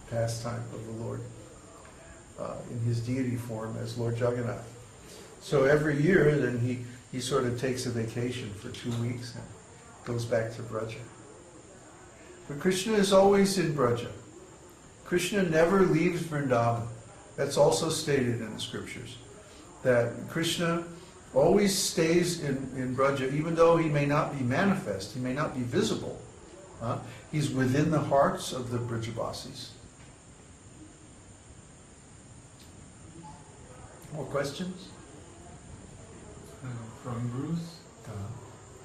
pastime of the Lord in his deity form as Lord Jagannath. So every year then he sort of takes a vacation for 2 weeks and goes back to Braja. But Krishna is always in Braja. Krishna never leaves Vrindavan. That's also stated in the scriptures, that Krishna always stays in Braja, even though he may not be manifest, he may not be visible. He's within the hearts of the Brajavasis. More questions? From Bruce.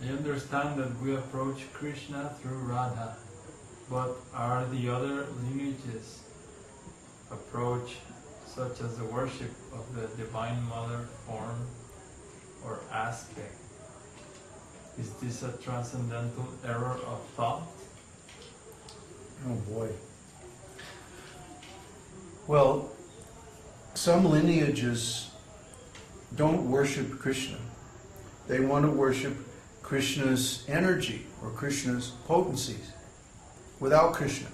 I understand that we approach Krishna through Radha, but are the other lineages approach, such as the worship of the Divine Mother form or aspect? Is this a transcendental error of thought? Oh boy. Well, some lineages don't worship Krishna. They want to worship Krishna's energy or Krishna's potencies without Krishna.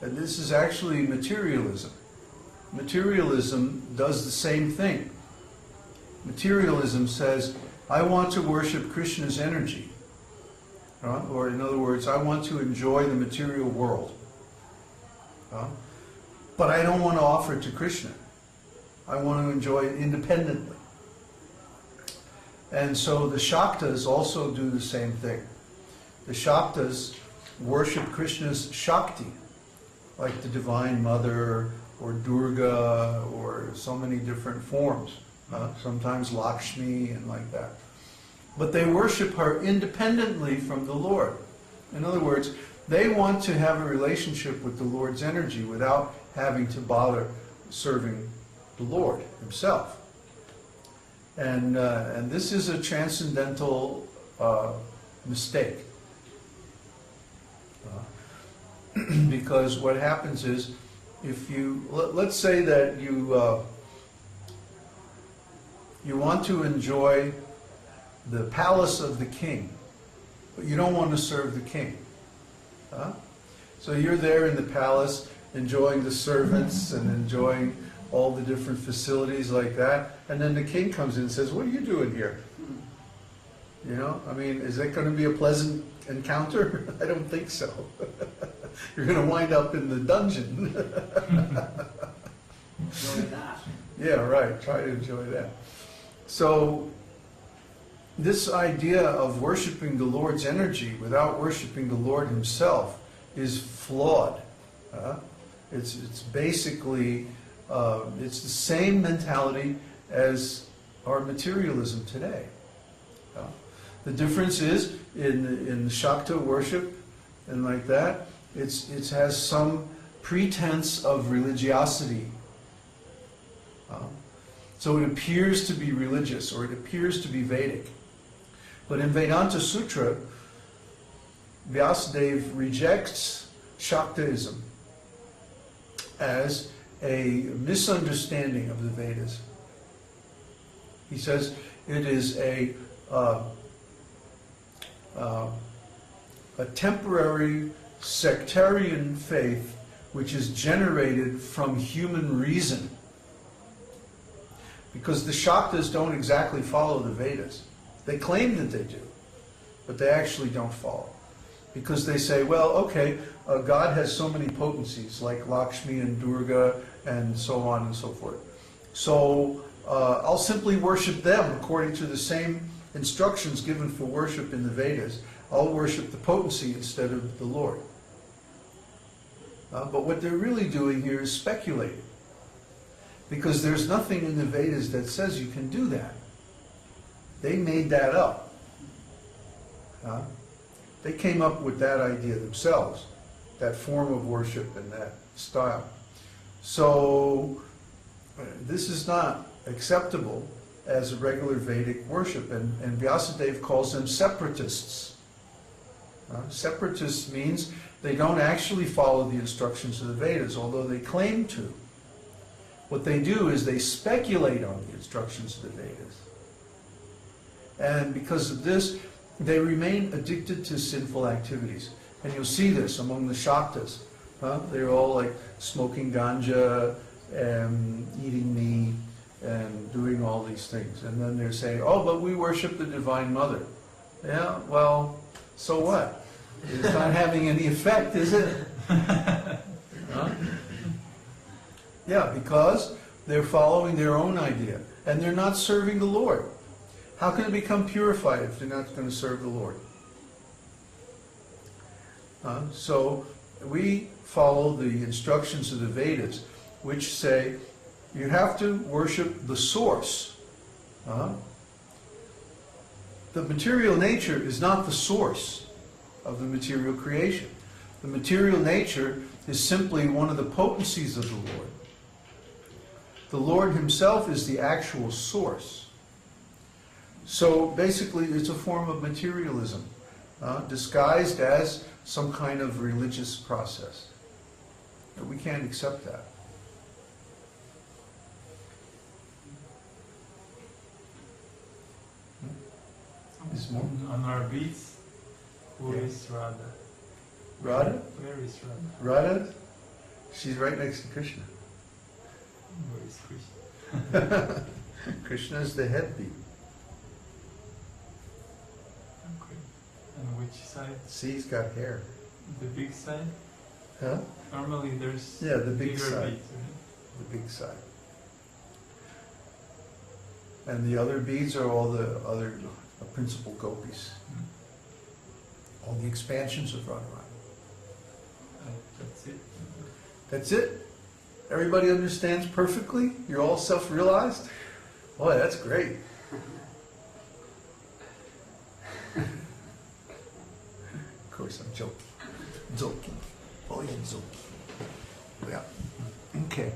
And this is actually materialism. Materialism does the same thing. Materialism says, I want to worship Krishna's energy. Or in other words, I want to enjoy the material world. But I don't want to offer it to Krishna. I want to enjoy it independently. And so the Shaktas also do the same thing. The Shaktas worship Krishna's Shakti, like the Divine Mother or Durga or so many different forms. Sometimes Lakshmi and like that. But they worship her independently from the Lord. In other words, they want to have a relationship with the Lord's energy without having to bother serving the Lord himself. And this is a transcendental mistake. Because what happens is, if you, let's say that you want to enjoy the palace of the king, but you don't want to serve the king. So you're there in the palace, enjoying the servants and enjoying all the different facilities like that, and then the king comes in and says, what are you doing here? You know, I mean, is that going to be a pleasant encounter? I don't think so. You're going to wind up in the dungeon. Enjoy that. Yeah, right. Try to enjoy that. So, this idea of worshiping the Lord's energy without worshiping the Lord himself is flawed. It's basically, it's the same mentality as our materialism today. The difference is in the Shakta worship and like that, it has some pretense of religiosity. So it appears to be religious, or it appears to be Vedic. But in Vedanta Sutra, Vyasadeva rejects Shaktaism as a misunderstanding of the Vedas. He says it is a temporary sectarian faith which is generated from human reason. Because the Shaktas don't exactly follow the Vedas. They claim that they do, but they actually don't follow. Because they say, well, okay, God has so many potencies, like Lakshmi and Durga and so on and so forth. So I'll simply worship them according to the same instructions given for worship in the Vedas. I'll worship the potency instead of the Lord. But what they're really doing here is speculating. Because there's nothing in the Vedas that says you can do that. They made that up. They came up with that idea themselves, that form of worship and that style. So this is not acceptable as a regular Vedic worship, and Vyasadeva calls them separatists. Separatists means they don't actually follow the instructions of the Vedas, although they claim to. What they do is they speculate on the instructions of the Vedas. And because of this, they remain addicted to sinful activities. And you'll see this among the Shaktas. They're all like smoking ganja and eating meat and doing all these things. And then they're saying, oh, but we worship the Divine Mother. Yeah, well, so what? It's not having any effect, is it? Huh? Yeah, because they're following their own idea. And they're not serving the Lord. How can it become purified if they're not going to serve the Lord? So we follow the instructions of the Vedas, which say you have to worship the source. The material nature is not the source of the material creation. The material nature is simply one of the potencies of the Lord. The Lord himself is the actual source. So basically it's a form of materialism, disguised as some kind of religious process. We can't accept that. Is more? On our beats, who is Radha? Radha? Where is Radha? Radha? She's right next to Krishna. Where is Krishna? Krishna is the head beat. Okay. And which side? See, he's got hair. The big side? Huh? Normally there's Yeah, the big bigger side. beads, right? The big side. And the other beads are all the other principal gopis. All the expansions of Radharani. That's it. That's it? Everybody understands perfectly? You're all self-realized? Boy, that's great. Of course, I'm joking. Joking. Always joking. Yeah. Okay.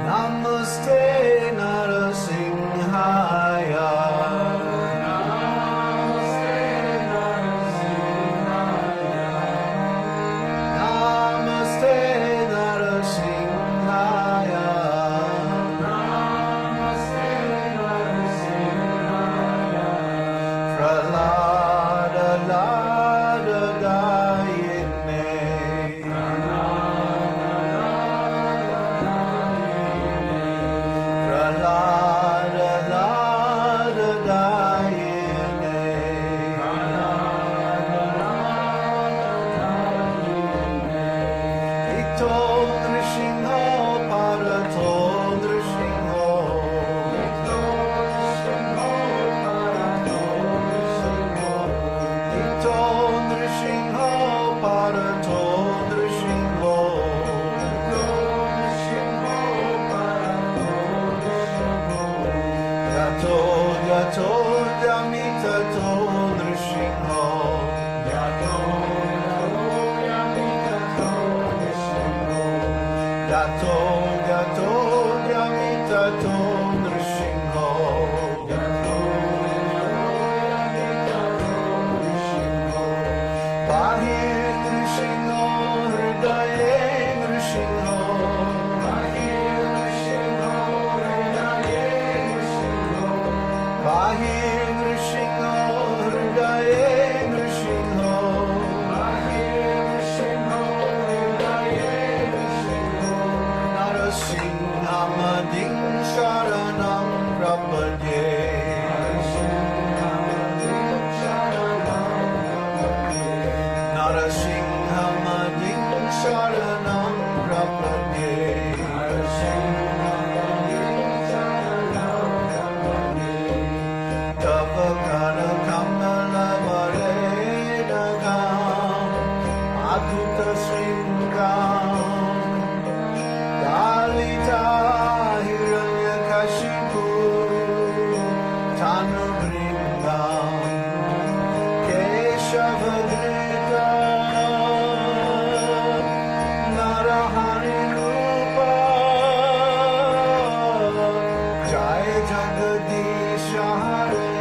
Namaste Narasimhaya. Namaste Narasimhaya. Prahlada Lada Dayine. Prahlada Lada Dayine. Ito Nrsimho Parato Nrsimho. Ito Nrsimho Parato Nrsimho. Yato Yato Yamitato Nrsimho. Yato Yato Yamitato Nrsimho. Pahi Nrsimho Hridaye Nrsimho. Pahi Nrsimho Hridaye Nrsimho. Narasimhamadin Sharanam Prapadye. Narasimhamadin Sharanam Prapadye. Tava Kana Kamala Varedagam Adhuta Sringam Dalita Hiranyakashipu Tanu Vrindam Keshavadrita Narahari Rupa Jai Jagadish Hare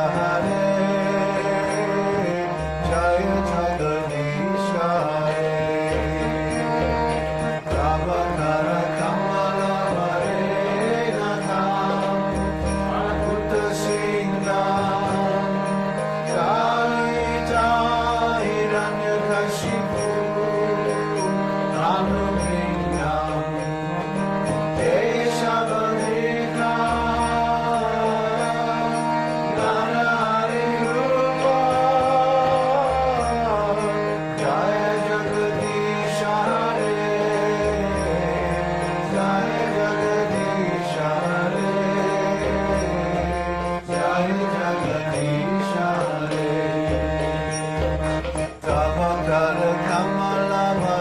Radha